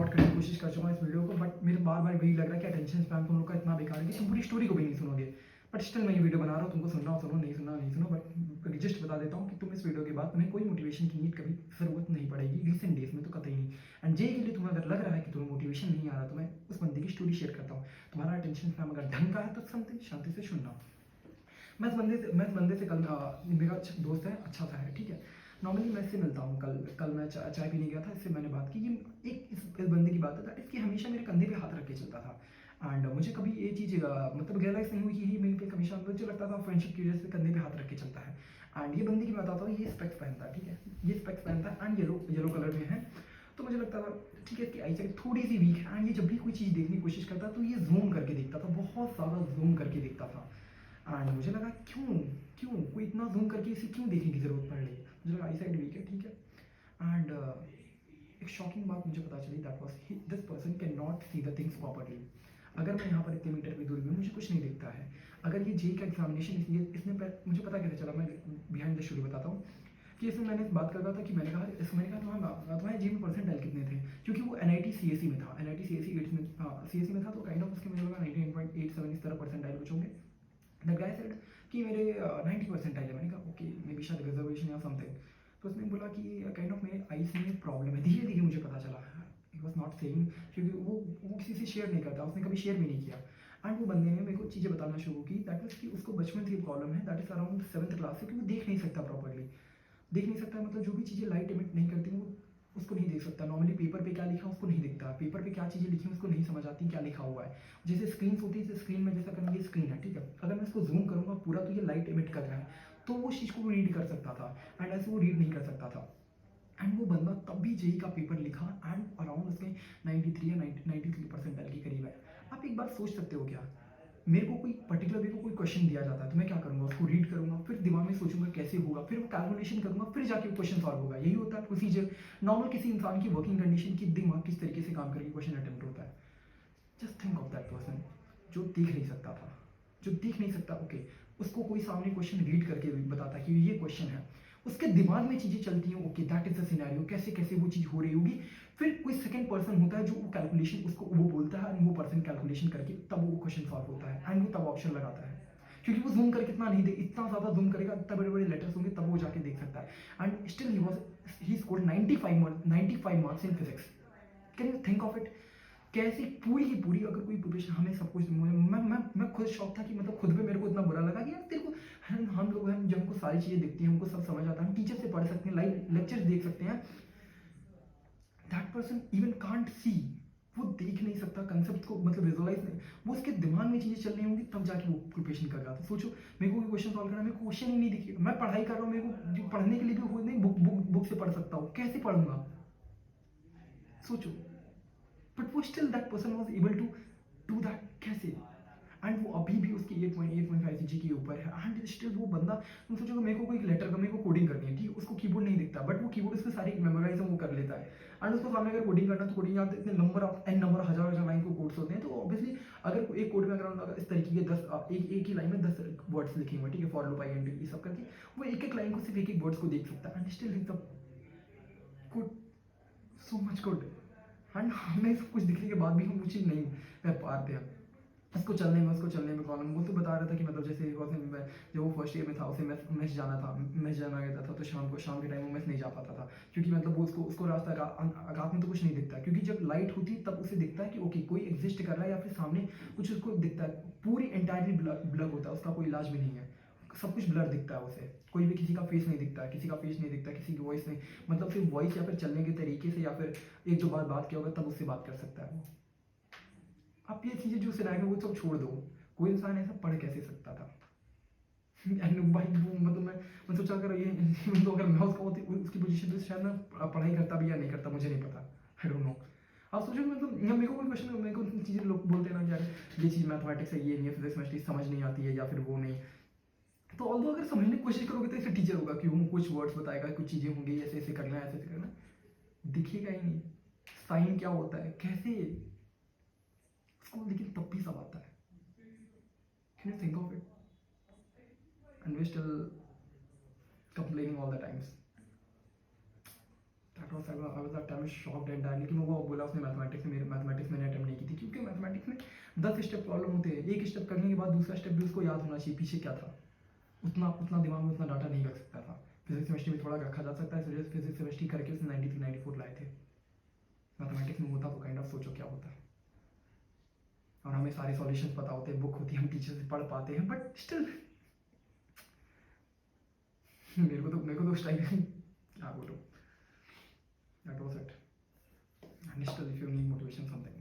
Record करने की कोशिश कर चुका हूँ इस वीडियो को, बट मेरे बार बार वही लग रहा है कि अटेंशन स्पैन तुम लोग का इतना बेकार है कि तुम पूरी स्टोरी को भी नहीं सुनोगे। बट स्टिल मैं ये वीडियो बना रहा हूँ, तुमको सुनना हो सुनो, नहीं सुनना नहीं सुनो, बट जस्ट बता देता हूँ कि तुम इस वीडियो के बाद तुम्हें कोई मोटिवेशन की नीड कभी ज़रूरत नहीं पड़ेगी रिसेंट डेज में, तो कतई नहीं। एंड जे के लिए तुम्हें अगर लग रहा है कि तुम्हें मोटिवेशन नहीं आ रहा, तो मैं उस बंदे की स्टोरी शेयर करता हूँ। तुम्हारा अटेंशन स्पैन अगर ढंग का है तो समथिंग शांति से सुनना। मैं इस बंदे से कल मेरा दोस्त है, अच्छा सा है, ठीक है। नॉर्मली मैं इससे मिलता हूँ, कल मैं चाय पीने गया था, इससे मैंने बात की। ये इस बंदे की बात है, इसकी हमेशा मेरे कंधे पे हाथ रख के चलता था। एंड मुझे कभी ये चीज़ मतलब रियलाइज़ नहीं हुई कि ये मेरे पे हमेशा, मुझे लगता था फ्रेंडशिप की वजह से कंधे पे हाथ रख के चलता है। एंड ये बंदे की मैं बताता हूँ, ये स्पेक्स पहनता है, ठीक है। ये स्पेक्स पहनता है एंड येलो कलर में है। तो मुझे लगता था ठीक है, इसकी आई साइट थोड़ी सी वीक है। एंड ये जब भी कोई चीज़ देखने की कोशिश करता तो ये जूम करके देखता था, बहुत ज़्यादा जूम करके देखता था। एंड मुझे लगा क्यों क्यों कोई इतना जूम करके इसे क्यों देखने की ज़रूरत पड़ रही है। मुझे लगा आई साइड वीक है, ठीक है। एंड एक शॉकिंग बात मुझे पता चली, that was this person can not see the things properly. अगर मैं यहाँ पर इतने मीटर की दूरी में, मुझे कुछ नहीं दिखता है। अगर ये जे का एग्जामिनेशन इसने मुझे पता कैसे चला, मैं बिहाइंड द स्टोरी बताता हूँ कि इसमें मैंने बात कर रहा था कि मैंने कहा तुम्हारे जी में परसेंटाइल कितने थे, क्योंकि वो NIT CSE में था, NIT CSE 8 में, CSE में था, तो काइंड ऑफ उसके मुझे लगा 99.87 इस तरह परसेंटाइल कुछ होंगे। दैट गाय सेड कि मेरे 90 परसेंटाइल है। मैंने कहा ओके, मे बी शायद रिजर्वेशन या समथिंग। तो उसने बोला कि काइंड ऑफ मेरे आईज में प्रॉब्लम है। धीरे धीरे मुझे पता चला, इट वॉज नॉट सेइंग, क्योंकि वो किसी से शेयर नहीं करता, उसने कभी शेयर भी नहीं किया। एंड वो बंदे ने मेरे को चीज़ें बताना शुरू की, दैट मीन्स कि उसको बचपन से प्रॉब्लम है, that is around 7th class से, कि वो देख नहीं सकता प्रॉपरली। देख नहीं सकता मतलब जो भी चीज़ें लाइट एमिट नहीं करती वो उसको नहीं देख सकता। नॉर्मली पेपर पे क्या लिखा है उसको नहीं दिखता, पेपर पे क्या चीज़ें लिखी हैं उसको नहीं समझ आती क्या लिखा हुआ है। जैसे स्क्रीन होती है, स्क्रीन में जैसा करेंगे, स्क्रीन है, ठीक है, अगर मैं इसको जूम करूँगा पूरा तो ये लाइट एमिट कर रहा है, तो वो चीज़ को रीड कर सकता था। एंड ऐसे वो रीड नहीं कर सकता था। एंड वो बंदा तब भी जेई का पेपर लिखा एंड अराउंड उसके 93 या 93 परसेंटाइल के करीब है। आप एक बार सोच सकते हो क्या, मेरे को कोई क्वेश्चन दिया जाता है तो मैं क्या करूँगा, उसको रीड करूँगा, फिर दिमाग में सोचूंगा कैसे होगा, फिर वो कैलकुलेशन करूँगा, फिर जाके वो क्वेश्चन सॉल्व होगा। यही होता है प्रोसीजर। नॉर्मल किसी इंसान की वर्किंग कंडीशन की दिमाग किस तरीके से काम करके क्वेश्चन अटेम्प्ट होता है। Just think of that person जो देख नहीं सकता था, जो देख नहीं सकता, ओके, उसको कोई सामने क्वेश्चन रीड करके बताता कि ये क्वेश्चन है, उसके दिमाग में चीज़ें चलती हैं, okay that is the scenario, कैसे कैसे वो चीज़ हो रही होगी। फिर कोई सेकंड पर्सन होता है जो वो कैलकुलेशन उसको वो बोलता है, एंड वो पर्सन कैलकुलेशन करके तब वो क्वेश्चन सॉल्व होता है, एंड वो तब ऑप्शन लगाता है। क्योंकि वो जूम करके इतना नहीं दे, इतना ज़्यादा जूम करेगा, इतना बड़े बड़े लेटर्स होंगे तब वो जाके देख सकता है। And still he scored 95 marks in physics. Can you think of it, कैसी पूरी की पूरी अगर कोई प्रिपरेशन, हमें सब कुछ, मैं खुद शौक था कि मतलब खुद पे मेरे को इतना बुरा लगा कि यार तेरे को, हम लोग हैं जब हमको सारी चीज़ें दिखती हैं, हमको सब समझ आता है, हम टीचर से पढ़ सकते हैं, लाइव लेक्चर्स देख सकते हैं, that person even can't see, वो देख नहीं सकता कंसेप्ट को, मतलब विजुअलाइज नहीं, वो उसके दिमाग में चीज़ें चल रही होंगी तब जाके वो प्रिपरेशन कर रहा था। सोचो मेरे को क्वेश्चन सॉल्व करना, मेरे को क्वेश्चन ही नहीं दिखे, मैं पढ़ाई कर रहा हूँ, मेरे को पढ़ने के लिए भी हो नहीं, बुक से पढ़ सकता हूँ, कैसे पढ़ूंगा सोचो। बट वो still that person was able to do that, कैसे। एंड वो अभी भी उसकी 8.5 CG के ऊपर है। एंड स्टिल वो बंदा, तुम सोचो मेरे को कोई लेटर का, मेरे को कोडिंग करनी है, ठीक है, उसको कीबोर्ड नहीं दिखता, बट वो कीबोर्ड उसमें सारी मेमोराइज वो कर लेता है। एंड उसको सामने अगर कोडिंग करना तो कोडिंग याद, इतने नंबर ऑफ एन नंबर हजार लाइन को कोड्स होते हैं, तो ऑब्वियसली अगर एक कोड में अगर इस तरीके के 10 एक ही लाइन में 10 वर्ड्स लिखे हुए, ठीक है, फॉर लूप, INT ये सब करके, वो एक एक लाइन को सिर्फ एक एक वर्ड्स को देख सकता है। And still good, so much good. And हमें सब कुछ दिखने के बाद भी हम वो चीज़ नहीं कर पाते हैं। उसको चलने में प्रॉब्लम, वो तो बता रहा था कि मतलब जैसे जब वो फर्स्ट ईयर में था, उसे मैस जाना रहता था, तो शाम के टाइम वो मैस नहीं जा पाता था, क्योंकि मतलब वो उसको रास्ता रात में तो कुछ नहीं दिखता, क्योंकि जब लाइट होती है तब उसे दिखता है कि ओके कोई एग्जिस्ट कर रहा है, या फिर सामने कुछ उसको दिखता है। पूरी एंटायरली ब्लर होता है, उसका कोई इलाज भी नहीं है, सब कुछ ब्लर दिखता है उसे, कोई भी किसी का फेस नहीं दिखता, किसी की वॉइस नहीं, मतलब सिर्फ वॉइस या फिर चलने के तरीके से, या फिर एक दो बार बात किया होगा तब उससे बात कर सकता है वो। आप ये चीज़ें जो सिनारियो वो सब छोड़ दो, कोई इंसान ऐसा पढ़ कैसे सकता था। एंड भाई वो मतलब मैं सोचा अगर ये तो अगर मैं उसका होती उसकी पोजीशन पे शायद मैं पढ़ाई करता भी या नहीं करता, मुझे नहीं पता, आई डोंट नो। आप सोचो मतलब मेरे को कोई क्वेश्चन, मेरे को चीज़ें लोग बोलते हैं ना यार ये चीज़ मैथमेटिक्स है, ये नहीं है, फिजिक्स में समझ नहीं आती है, या फिर वो नहीं, तो ऑल्दो अगर समझने की कोशिश करोगे तो ऐसे टीचर होगा कि वो कुछ वर्ड्स बताएगा, कुछ चीज़ें होंगी, ऐसे ऐसे करना है, ऐसे ऐसे करना, दिखेगा ही नहीं साइन क्या होता है, कैसे उसको, लेकिन तब भी सब आता है। Can you think of it, and we still complaining all the times. That was I was that time shocked entirely कि मैं वो बोला उसने मैथमेटिक्स 10 स्टेप प्रॉब्लम होते हैं, एक स्टेप करने के बाद दूसरा स्टेप भी उसको याद होना चाहिए पीछे क्या था। उतना दिमाग में उतना डाटा नहीं रख सकता था। फिजिक्स केमिस्ट्री में थोड़ा रखा जा सकता है, इस वजह से फिजिक्स केमिस्ट्री करके उसने 93-94 लाए थे। मैथमेटिक्स में होता तो काइंड ऑफ सोचो क्या होता। और हमें सारे सॉल्यूशंस पता होते हैं, बुक होती है, हम टीचर से पढ़ पाते हैं, बट स्टिल मेरे को तो उस टाइम क्या बोलूँ, that was it. And still if you need motivation something